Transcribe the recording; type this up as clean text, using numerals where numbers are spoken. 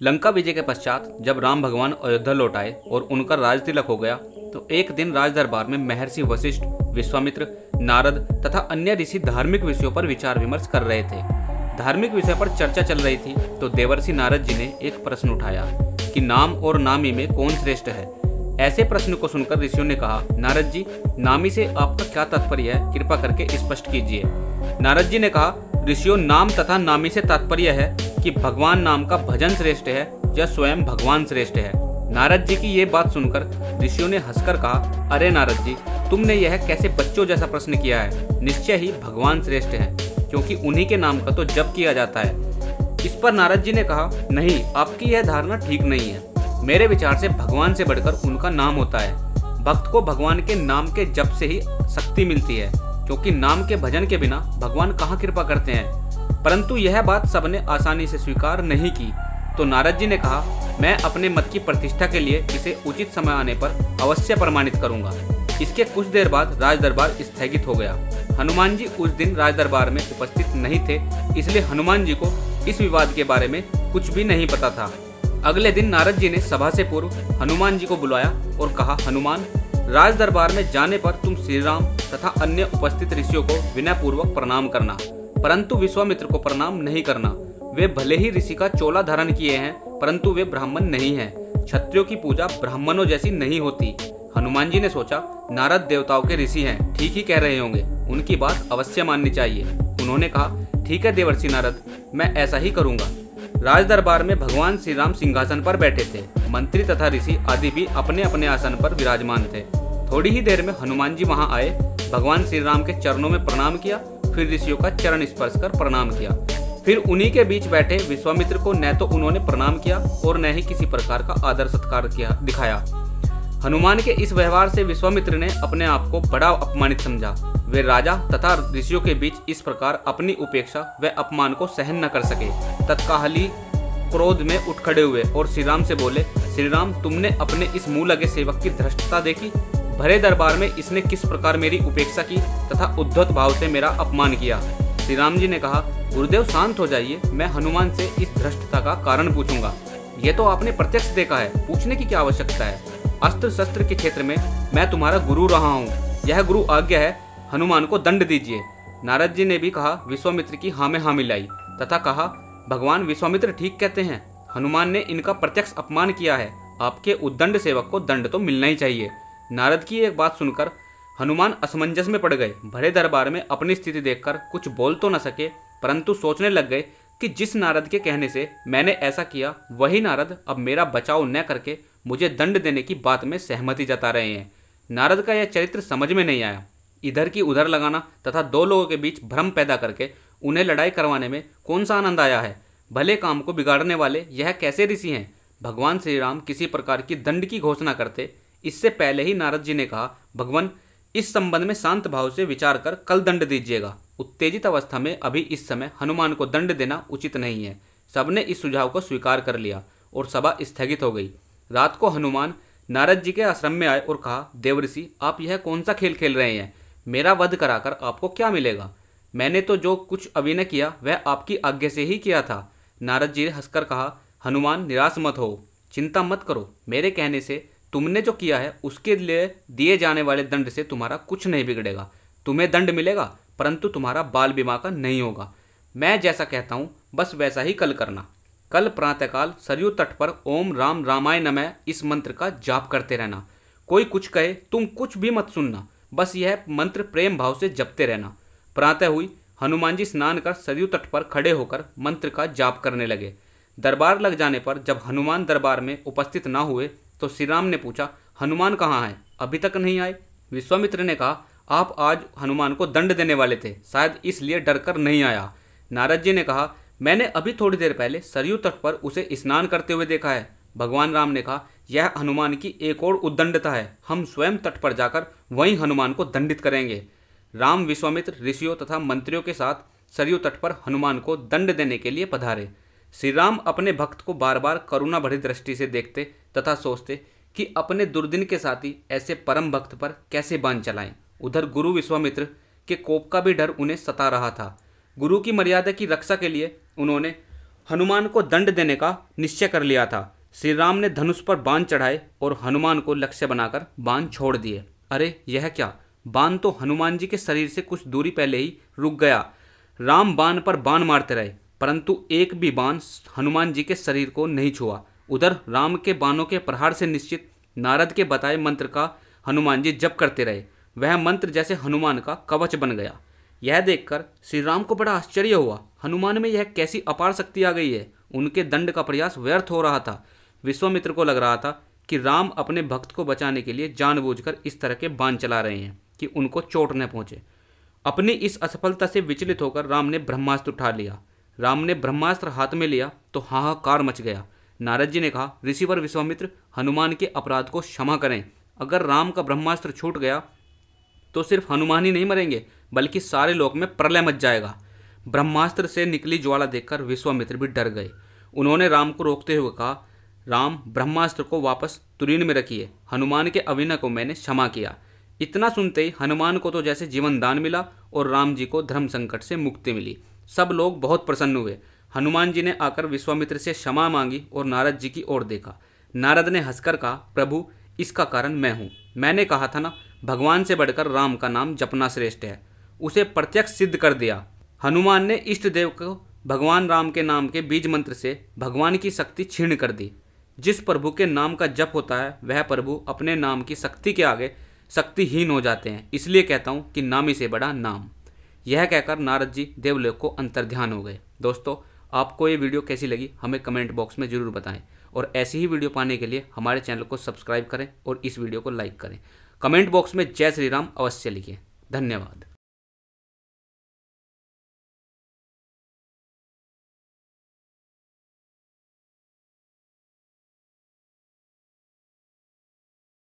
लंका विजय के पश्चात जब राम भगवान अयोध्या लौट आए और उनका राज तिलक हो गया तो एक दिन राज दरबार में महर्षि वशिष्ठ, विश्वामित्र, नारद तथा अन्य ऋषि धार्मिक विषयों पर विचार विमर्श कर रहे थे। धार्मिक विषय पर चर्चा चल रही थी तो देवर्षि नारद जी ने एक प्रश्न उठाया कि नाम और नामी में कौन श्रेष्ठ है। ऐसे प्रश्न को सुनकर ऋषियों ने कहा, नारद जी, नामी से आपका क्या तात्पर्य है, कृपा करके स्पष्ट कीजिए। नारद जी ने कहा, ऋषियों, नाम तथा नामी से तात्पर्य है कि भगवान नाम का भजन श्रेष्ठ है या स्वयं भगवान श्रेष्ठ है। नारद जी की ये बात सुनकर ऋषियों ने हंसकर कहा, अरे नारद जी, तुमने यह कैसे बच्चों जैसा प्रश्न किया है। निश्चय ही भगवान श्रेष्ठ है, क्योंकि उन्हीं के नाम का तो जप किया जाता है। इस पर नारद जी ने कहा, नहीं, आपकी यह धारणा ठीक नहीं है। मेरे विचार से भगवान से बढ़कर उनका नाम होता है। भक्त को भगवान के नाम के जप से ही शक्ति मिलती है, क्योंकि नाम के भजन के बिना भगवान कहाँ कृपा करते हैं। परंतु यह बात सबने आसानी से स्वीकार नहीं की तो नारद जी ने कहा, मैं अपने मत की प्रतिष्ठा के लिए इसे उचित समय आने पर अवश्य प्रमाणित करूंगा। इसके कुछ देर बाद राज दरबार स्थगित हो गया। हनुमान जी उस दिन राज दरबार में उपस्थित नहीं थे, इसलिए हनुमान जी को इस विवाद के बारे में कुछ भी नहीं पता था। अगले दिन नारद जी ने सभा से पूर्व हनुमान जी को बुलाया और कहा, हनुमान, राज दरबार में जाने पर तुम श्री राम तथा अन्य उपस्थित ऋषियों को विनय पूर्वक प्रणाम करना, परंतु विश्वामित्र को प्रणाम नहीं करना। वे भले ही ऋषि का चोला धारण किए हैं, परंतु वे ब्राह्मण नहीं हैं। क्षत्रियों की पूजा ब्राह्मणों जैसी नहीं होती। हनुमान जी ने सोचा, नारद देवताओं के ऋषि हैं, ठीक ही कह रहे होंगे, उनकी बात अवश्य माननी चाहिए। उन्होंने कहा, ठीक है देवर्षि नारद, मैं ऐसा ही करूंगा। राज दरबार में भगवान श्री राम सिंहासन पर बैठे थे। मंत्री तथा ऋषि आदि भी अपने अपने आसन पर विराजमान थे। थोड़ी ही देर में हनुमान जी वहां आए, भगवान श्री राम के चरणों में प्रणाम किया, फिर ऋषियों का चरण स्पर्श कर प्रणाम किया। फिर उन्हीं के बीच बैठे विश्वामित्र को न तो उन्होंने प्रणाम किया और न ही किसी प्रकार का आदर सत्कार दिखाया। हनुमान के इस व्यवहार से विश्वामित्र ने अपने आप को बड़ा अपमानित समझा। वे राजा तथा ऋषियों के बीच इस प्रकार अपनी उपेक्षा व अपमान को सहन न कर सके। तत्काल ही क्रोध में उठ खड़े हुए और श्री राम से बोले, श्री राम, तुमने अपने इस मुंह लगे सेवक की धृष्टता देखी। भरे दरबार में इसने किस प्रकार मेरी उपेक्षा की तथा उद्धत भाव से मेरा अपमान किया। श्री राम जी ने कहा, गुरुदेव शांत हो जाइए, मैं हनुमान से इस धृष्टता का कारण पूछूंगा। ये तो आपने प्रत्यक्ष देखा है, पूछने की क्या आवश्यकता है। अस्त्र शस्त्र के क्षेत्र में मैं तुम्हारा गुरु रहा हूँ, यह गुरु आज्ञा है, हनुमान को दंड दीजिए। नारद जी ने भी कहा, विश्वामित्र की हाँ में हाँ मिलाई तथा कहा, भगवान विश्वामित्र ठीक कहते हैं, हनुमान ने इनका प्रत्यक्ष अपमान किया है, आपके उद्दंड सेवक को दंड तो मिलना ही चाहिए। नारद की एक बात सुनकर हनुमान असमंजस में पड़ गए। भरे दरबार में अपनी स्थिति देखकर कुछ बोल तो न सके, परंतु सोचने लग गए कि जिस नारद के कहने से मैंने ऐसा किया, वही नारद अब मेरा बचाव न करके मुझे दंड देने की बात में सहमति जता रहे हैं। नारद का यह चरित्र समझ में नहीं आया। इधर की उधर लगाना तथा दो लोगों के बीच भ्रम पैदा करके उन्हें लड़ाई करवाने में कौन सा आनंद आया है। भले काम को बिगाड़ने वाले यह कैसे ऋषि हैं। भगवान श्री राम किसी प्रकार की दंड की घोषणा करते इससे पहले ही नारद जी ने कहा, भगवान, इस संबंध में शांत भाव से विचार कर कल दंड दीजिएगा। उत्तेजित अवस्था में अभी इस समय हनुमान को दंड देना उचित नहीं है। सबने इस सुझाव को स्वीकार कर लिया और सभा स्थगित हो गई। रात को हनुमान नारद जी के आश्रम में आए और कहा, देवर्षि, आप यह कौन सा खेल खेल रहे हैं। मेरा वध कराकर आपको क्या मिलेगा। मैंने तो जो कुछ अभिनय किया वह आपकी आज्ञा से ही किया था। नारद जी ने हंसकर कहा, हनुमान, निराश मत हो, चिंता मत करो। मेरे कहने से तुमने जो किया है उसके लिए दिए जाने वाले दंड से तुम्हारा कुछ नहीं बिगड़ेगा। तुम्हें दंड मिलेगा, परंतु तुम्हारा बाल विवाह का नहीं होगा। मैं जैसा कहता हूँ बस वैसा ही कल करना। कल प्रातःकाल सरयू तट पर ओम राम रामाय नमः इस मंत्र का जाप करते रहना। कोई कुछ कहे तुम कुछ भी मत सुनना, बस यह मंत्र प्रेम भाव से जपते रहना। प्रातः हुई, हनुमान जी स्नान कर सरयू तट पर खड़े होकर मंत्र का जाप करने लगे। दरबार लग जाने पर जब हनुमान दरबार में उपस्थित न हुए तो श्री राम ने पूछा, हनुमान कहाँ हैं, अभी तक नहीं आए। विश्वामित्र ने कहा, आप आज हनुमान को दंड देने वाले थे, शायद इसलिए डर कर नहीं आया। नारद जी ने कहा, मैंने अभी थोड़ी देर पहले सरयू तट पर उसे स्नान करते हुए देखा है। भगवान राम ने कहा, यह हनुमान की एक और उद्दंडता है, हम स्वयं तट पर जाकर वहीं हनुमान को दंडित करेंगे। राम विश्वामित्र ऋषियों तथा मंत्रियों के साथ सरयू तट पर हनुमान को दंड देने के लिए पधारे। श्री राम अपने भक्त को बार बार करुणा भरी दृष्टि से देखते तथा सोचते कि अपने दुर्दिन के साथी ऐसे परम भक्त पर कैसे बाण चलाएं। उधर गुरु विश्वामित्र के कोप का भी डर उन्हें सता रहा था। गुरु की मर्यादा की रक्षा के लिए उन्होंने हनुमान को दंड देने का निश्चय कर लिया था। श्री राम ने धनुष पर बाण चढ़ाए और हनुमान को लक्ष्य बनाकर बाण छोड़ दिए। अरे यह क्या! बाण तो हनुमान जी के शरीर से कुछ दूरी पहले ही रुक गया। राम बाण पर बाण मारते रहे, परंतु एक भी बाण हनुमान जी के शरीर को नहीं छुआ। उधर राम के बाणों के प्रहार से निश्चित नारद के बताए मंत्र का हनुमान जी जप करते रहे। वह मंत्र जैसे हनुमान का कवच बन गया। यह देखकर श्री राम को बड़ा आश्चर्य हुआ। हनुमान में यह कैसी अपार शक्ति आ गई है! उनके दंड का प्रयास व्यर्थ हो रहा था। विश्वामित्र को लग रहा था कि राम अपने भक्त को बचाने के लिए जानबूझकर इस तरह के बाण चला रहे हैं कि उनको चोट न पहुंचे। अपनी इस असफलता से विचलित होकर राम ने ब्रह्मास्त्र उठा लिया। राम ने ब्रह्मास्त्र हाथ में लिया तो हाहाकार मच गया। नारद जी ने कहा, ऋषिवर विश्वामित्र, हनुमान के अपराध को क्षमा करें। अगर राम का ब्रह्मास्त्र छूट गया तो सिर्फ हनुमान ही नहीं मरेंगे, बल्कि सारे लोक में प्रलय मच जाएगा। ब्रह्मास्त्र से निकली ज्वाला देखकर विश्वामित्र भी डर गए। उन्होंने राम को रोकते हुए कहा, राम, ब्रह्मास्त्र को वापस तुरीन में रखिए। हनुमान के अविनय को मैंने क्षमा किया। इतना सुनते ही हनुमान को तो जैसे जीवन दान मिला और राम जी को धर्म संकट से मुक्ति मिली। सब लोग बहुत प्रसन्न हुए। हनुमान जी ने आकर विश्वामित्र से क्षमा मांगी और नारद जी की ओर देखा। नारद ने हंसकर कहा, प्रभु, इसका कारण मैं हूँ। मैंने कहा था ना, भगवान से बढ़कर राम का नाम जपना श्रेष्ठ है। उसे प्रत्यक्ष सिद्ध कर दिया। हनुमान ने इष्ट देव को भगवान राम के नाम के बीज मंत्र से भगवान की शक्ति छीण कर दी। जिस प्रभु के नाम का जप होता है वह प्रभु अपने नाम की शक्ति के आगे शक्तिहीन हो जाते हैं। इसलिए कहता हूँ कि नामी से बड़ा नाम। यह कहकर नारद जी देवलोक को अंतर्ध्यान हो गए। दोस्तों, आपको ये वीडियो कैसी लगी हमें कमेंट बॉक्स में ज़रूर बताएं और ऐसी ही वीडियो पाने के लिए हमारे चैनल को सब्सक्राइब करें और इस वीडियो को लाइक करें। कमेंट बॉक्स में जय श्री राम अवश्य लिखें। धन्यवाद।